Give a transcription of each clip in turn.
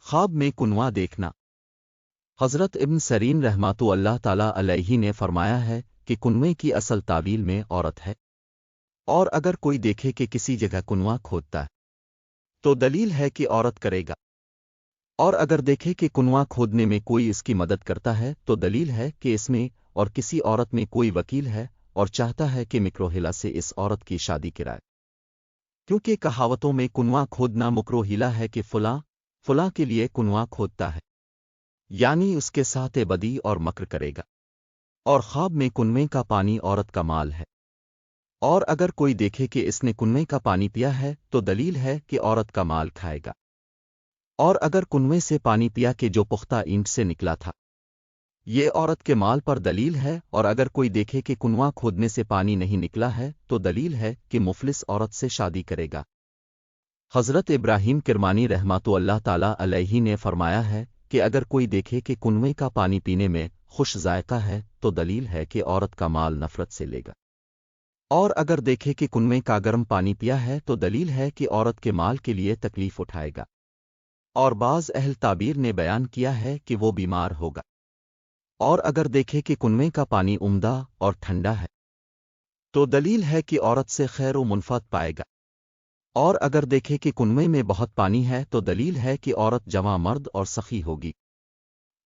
خواب میں کنواں دیکھنا۔ حضرت ابن سیرین رحمۃ اللہ تعالیٰ علیہ نے فرمایا ہے کہ کنویں کی اصل تعویل میں عورت ہے، اور اگر کوئی دیکھے کہ کسی جگہ کنواں کھودتا ہے تو دلیل ہے کہ عورت کرے گا، اور اگر دیکھے کہ کنواں کھودنے میں کوئی اس کی مدد کرتا ہے تو دلیل ہے کہ اس میں اور کسی عورت میں کوئی وکیل ہے اور چاہتا ہے کہ مکروہیلا سے اس عورت کی شادی کرائے، کیونکہ کہاوتوں میں کنواں کھودنا مکروہیلا ہے کہ فلاں فلاں کے لیے کنواں کھودتا ہے، یعنی اس کے ساتھ بدی اور مکر کرے گا، اور خواب میں کنویں کا پانی عورت کا مال ہے، اور اگر کوئی دیکھے کہ اس نے کنویں کا پانی پیا ہے تو دلیل ہے کہ عورت کا مال کھائے گا، اور اگر کنویں سے پانی پیا کہ جو پختہ اینٹ سے نکلا تھا یہ عورت کے مال پر دلیل ہے، اور اگر کوئی دیکھے کہ کنواں کھودنے سے پانی نہیں نکلا ہے تو دلیل ہے کہ مفلس عورت سے شادی کرے گا۔ حضرت ابراہیم کرمانی رحمۃ اللہ تعالیٰ علیہ نے فرمایا ہے کہ اگر کوئی دیکھے کہ کنویں کا پانی پینے میں خوش ذائقہ ہے تو دلیل ہے کہ عورت کا مال نفرت سے لے گا، اور اگر دیکھے کہ کنویں کا گرم پانی پیا ہے تو دلیل ہے کہ عورت کے مال کے لیے تکلیف اٹھائے گا، اور بعض اہل تعبیر نے بیان کیا ہے کہ وہ بیمار ہوگا، اور اگر دیکھے کہ کنویں کا پانی عمدہ اور ٹھنڈا ہے تو دلیل ہے کہ عورت سے خیر و منفعت پائے گا، اور اگر دیکھے کہ کنویں میں بہت پانی ہے تو دلیل ہے کہ عورت جواں مرد اور سخی ہوگی،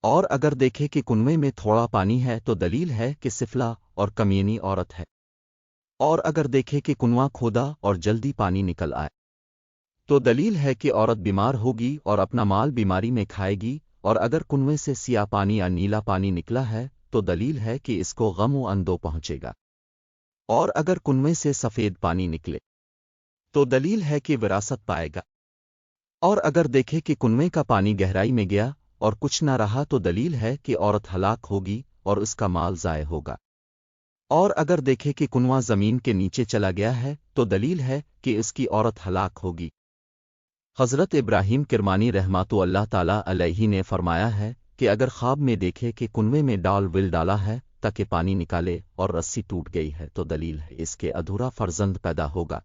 اور اگر دیکھے کہ کنویں میں تھوڑا پانی ہے تو دلیل ہے کہ سفلا اور کمینی عورت ہے، اور اگر دیکھے کہ کنواں کھودا اور جلدی پانی نکل آئے تو دلیل ہے کہ عورت بیمار ہوگی اور اپنا مال بیماری میں کھائے گی، اور اگر کنویں سے سیاہ پانی یا نیلا پانی نکلا ہے تو دلیل ہے کہ اس کو غم و اندو پہنچے گا، اور اگر کنویں سے سفید پانی نکلے تو دلیل ہے کہ وراثت پائے گا، اور اگر دیکھے کہ کنویں کا پانی گہرائی میں گیا اور کچھ نہ رہا تو دلیل ہے کہ عورت ہلاک ہوگی اور اس کا مال ضائع ہوگا، اور اگر دیکھے کہ کنواں زمین کے نیچے چلا گیا ہے تو دلیل ہے کہ اس کی عورت ہلاک ہوگی۔ حضرت ابراہیم کرمانی رحمۃ اللہ تعالیٰ علیہ نے فرمایا ہے کہ اگر خواب میں دیکھے کہ کنویں میں ڈال ول ڈالا ہے تاکہ پانی نکالے اور رسی ٹوٹ گئی ہے تو دلیل ہے اس کے ادھورا فرزند پیدا ہوگا،